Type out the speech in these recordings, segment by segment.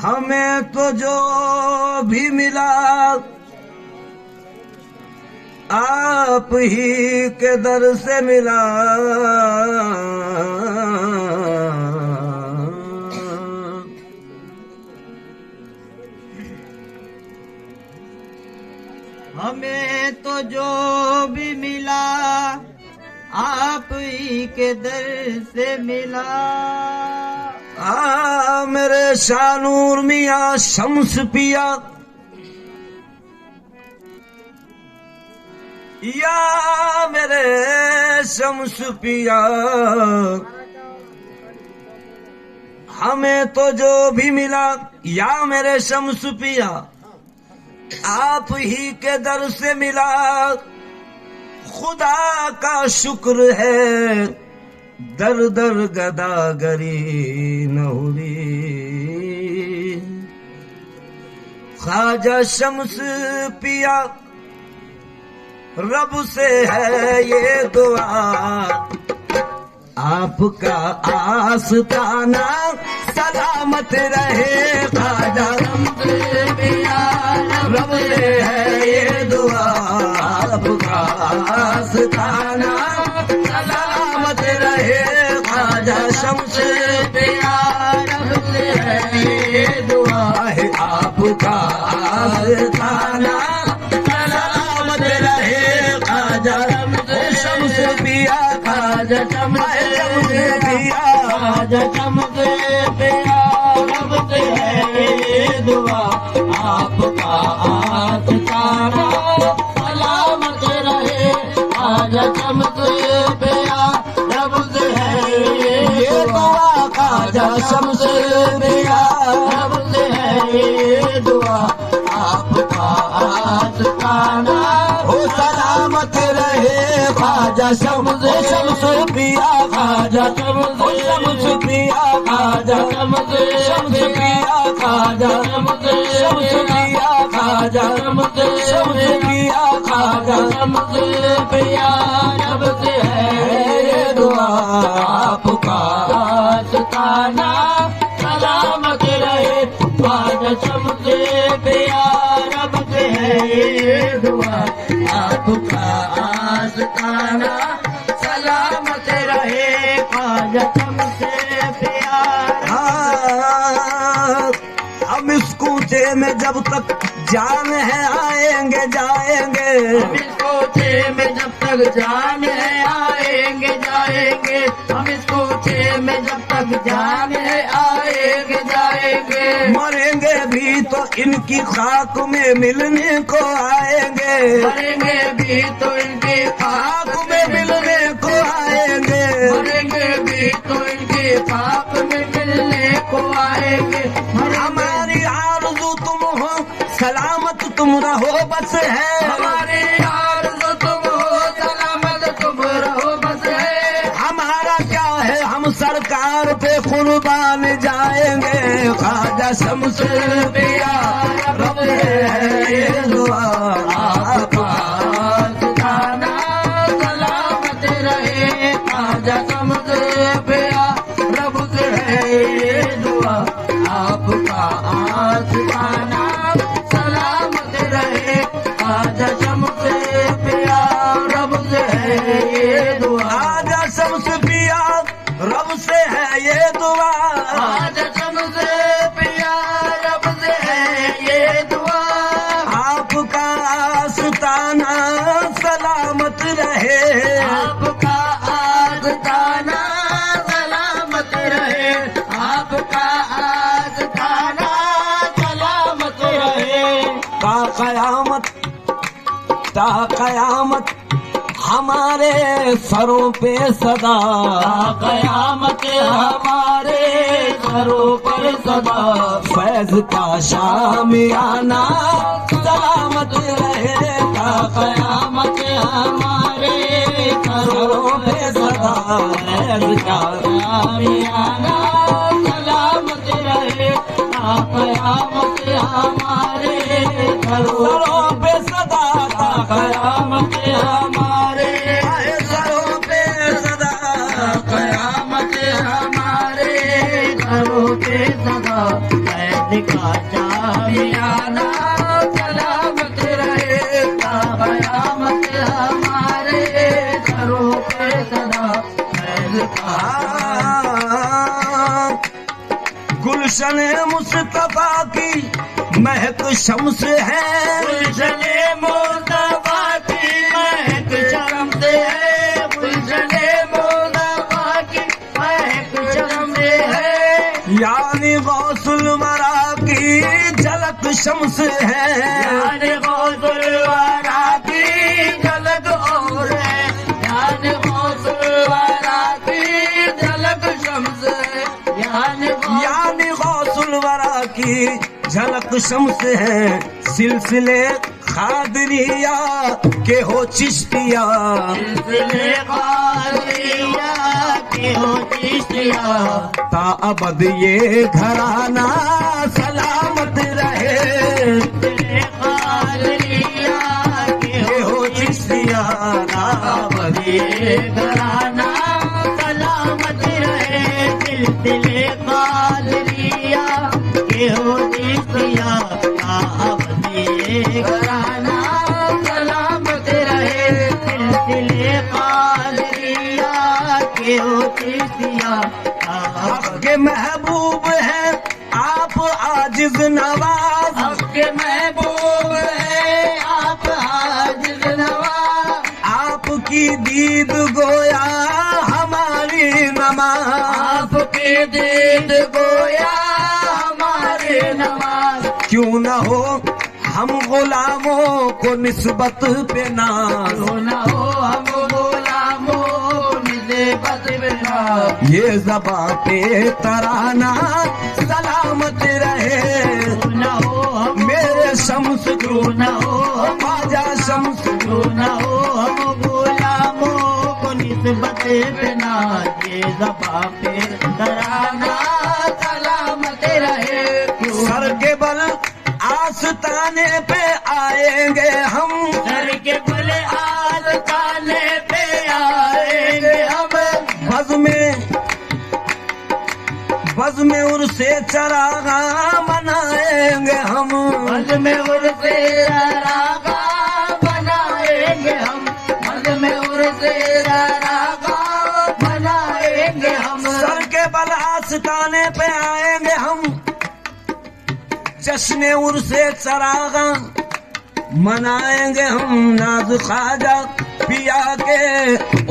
हमें तो जो भी मिला आप ही के दर से मिला। हमें तो जो भी मिला आप ही के दर से मिला। मेरे शानूर मियां शम्स पिया या मेरे शम्स पिया, हमें तो जो भी मिला या मेरे शम्स पिया आप ही के दर से मिला। खुदा का शुक्र है दर दर गदागरी न हुई। ख्वाजा शम्स पिया रब से है ये दुआ, आपका आस्ताना सलामत रहे। ख्वाजा शम्स पिया रब से है ये दुआ, आपका आस्ताना सलामत रहे। ख्वाजा शम्स पिया रब से है ये दुआ है, आपका आस्ताना सलामत रहे। ख्वाजा शम्स पिया, ख्वाजा शम्स पिया, ख्वाजा शम्स पिया रब से है ये दुआ, आपका आस्ताना सलामत रहे। ख्वाजा शम्स पिया रब से है ये दुआ, ख्वाजा शम्स पिया रब से है ये दुआ, आपका आस्ताना हो सलामत रहे। ख्वाजा शम्स पिया, ख्वाजा शम्स पिया, ख्वाजा शम्स पिया, ख्वाजा शम्स पिया, ख्वाजा शम्स पिया, ख्वाजा शम्स पिया रब से है ये दुआ, आपका आस्ताना सलामत रहे। ख्वाजा शम्स पिया रब से है ये दुआ, आपका आस्ताना सलामत रहे। ख्वाजा शम्स पिया हम इस कूचे में जब तक जान है आएंगे जाएंगे, हम इस कोचे में जब तक जान है आएंगे जाएंगे, हम इस कोचे में जब तक जान है आएंगे जाएंगे। मरेंगे भी तो इनकी खाक में मिलने को आएंगे, मरेंगे भी तो इनकी खाक में मिलने को आएंगे, मरेंगे भी तो इनकी खाक में मिलने को आएंगे। हमारी आरज़ू तुम हो सलामत तुम रहो बस है, हमारी आरज़ू तुम हो सलामत तुम रहो बस है। हमारा क्या है हम सरकार पे कुर्बान जाएंगे। ख्वाजा शम्स पिया रब से है ये दुआ, आपका आस्ताना सलामत रहे। ख्वाजा शम्स पिया रब से है ये दुआ, आपका आस्ताना सलामत रहे। ख्वाजा शम्स पिया रब से है ये दुआ, ख्वाजा शम्स पिया रब से है ये दुआ, ख्वाजा शम्स पिया रब से है ये दुआ, आपका आस्ताना सलामत रहे। आपका आस्ताना सलामत रहे। आपका आस्ताना सलामत रहे। ता कयामत हमारे सरों पे सदा, कयामत हमारे सरों पर सदा, फैज का शामियाना सलामत रहे। कयामत हमारे सरों पे सदा फैज का आमियाना सलामत रहे आप कयामत हमारे सरों पे सदा कयामत हमारे सरों पे सदा कयामत हमारे घरों पे सदा फैज का जामियाना सलामत रहे कयामत हमारे घरों पे सदा फैज का गुलशन मुस्तफा की महक शम्स है गुलशने मुस्तफा की महक शम्स है गुलशने मुस्तफा की महक शम्स है यानी गौसुल वरा की झलक शम्स है यान गौसुल वरा की झलक और है यान गौसुल वरा की झलक शम्स है यानी गौसुल वरा की झलक शम्स है सिलसिले खादरिया के हो चिश्तिया सिलसिले खादरिया के हो चिश्तिया ता अबद ये घराना सलामत रहे सिलसिले खादरिया के हो चिश्तिया ता अबद ये घराना सलामत रहे सिलसिले खादरिया के हो चिश्तिया ता अबद ये घराना सलामत रहे सिलसिले खादरिया के हो चिश्तिया ता आपके महबूब है आप आजिज नवाज आपके महबूब है आप आजिज नवाज आपकी दीद गोया हमारी नमाज आपके दीद गोया हमारे नमाज क्यों न हो हम गुलामों को निस्बत पे नाज क्यों न हो हम गुलामों निस्बत बिना ये ज़बा पे तराना सलामत रहे क्यों न हो हम मेरे शम्स क्यों न हो हम ख्वाजा शम्स क्यों न हो हम गुलामों को निस्बत बिना ये ज़बा पे तराना सलामत रहे क्यों सर के बल आस्ताने पे आएंगे हम सर के बल आस्ताने पे आएंगे हम बज़ में उर्से चरागा मनाएंगे हम मद में उर्से चरागा बनाएंगे हम मद में उर्से चरागा बनाएंगे हम सर के बल आस्ताने पे आएंगे हम जश्न उर्से चरागा मनाएंगे हम नाज ख्वाजा पिया के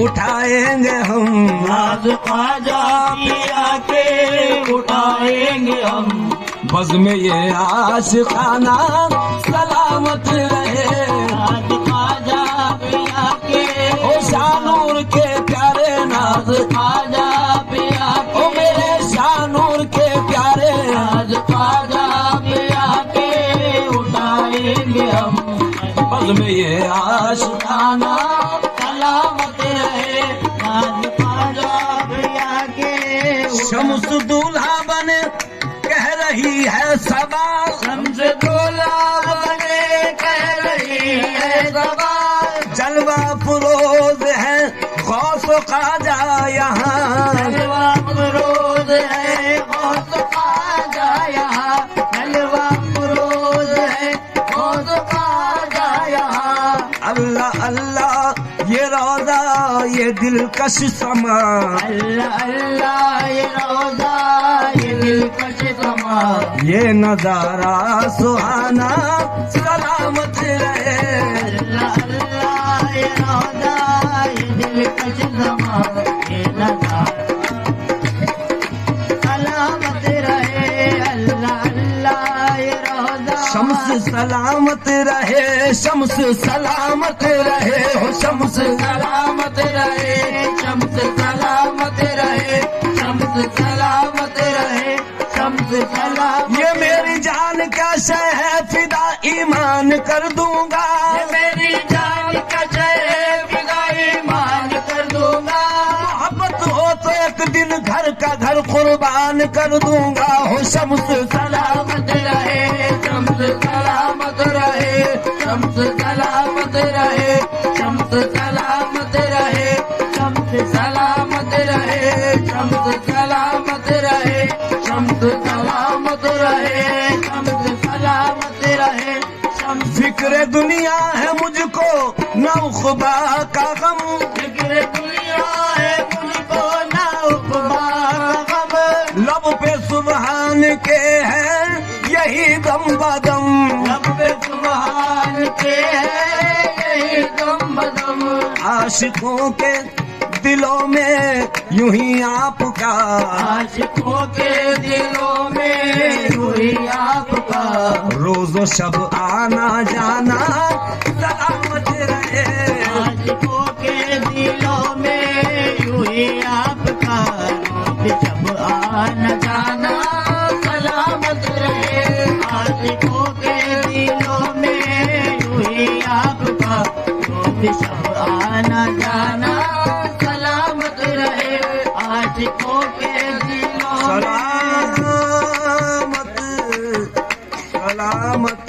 उठाएंगे हम नाज ख्वाजा पिया के उठाएंगे हम बज़ में ये आशिकाना सलामत रहे नाज ख्वाजा पिया के ओ शानूर के प्यारे नाज ख्वाजा पिया ओ मेरे शानूर के प्यारे नाज ख्वाजा पिया के उठाएंगे हम बज़ में ये आशिकाना सलामत रहे नाज ख्वाजा पिया के शम्स दूल्हा बने कह रही है सबा शम्स दूल्हा बने कह रही है सबा जलवा फरोज है गौस ख्वाजा यहाँ जलवा फरोज है गौस ख्वाजा यहाँ जलवा फरोज है गौस ख्वाजा यहाँ अल्लाह अल्लाह ये रोजा ये दिलकश समा अल्लाह अल्लाह ये रोजा ये दिलकश समा ये नजारा सुहाना सलामत रहे अल्लाह अल्लाह ये रोजा ये दिलकश समा ये नजारा सलामत रहे अल्लाह अल्लाह ये रोजा शम्स सलामत रहे शम्स सलामत रहे हो शम्स सलामत रहे शम्स सलामत रहे शम्स सलामत रहे शम्स सलामत ये मेरी जान का शय है फिदा ईमान कर दूंगा ये मेरी जान का जय फिदा ईमान कुर्बान कर दूंगा हो शम्स सलामत रहे, शम्स सलामत रहे, शम्स सलामत रहे, शम्स सलामत रहे, शम्स सलामत रहे, शम्स सलामत रहे, शम्स सलामत रहे, शम्स सलामत रहे, शम्स फिक्र दुनिया है मुझको ना खुदा का गम, फिक्र दुनिया है मुझको ना उकबा का गम, लब पे सुबहान के हैं यही दम बदम, लब पे सुभान के है यही दम बदम, आशिकों के दिलों में यूं ही आपका, आशिकों के दिलों में यूं ही आपका, रोजो शब आना जाना सलामत रहे, आशिकों के दिलों में यूं ही आपका, रोज जब आना जाना सलामत रहे, आशिकों के दिलों में यूं ही आपका, रोज जब आना जाना सलामत रहे, आशिकों के दिलों में सलामत सलामत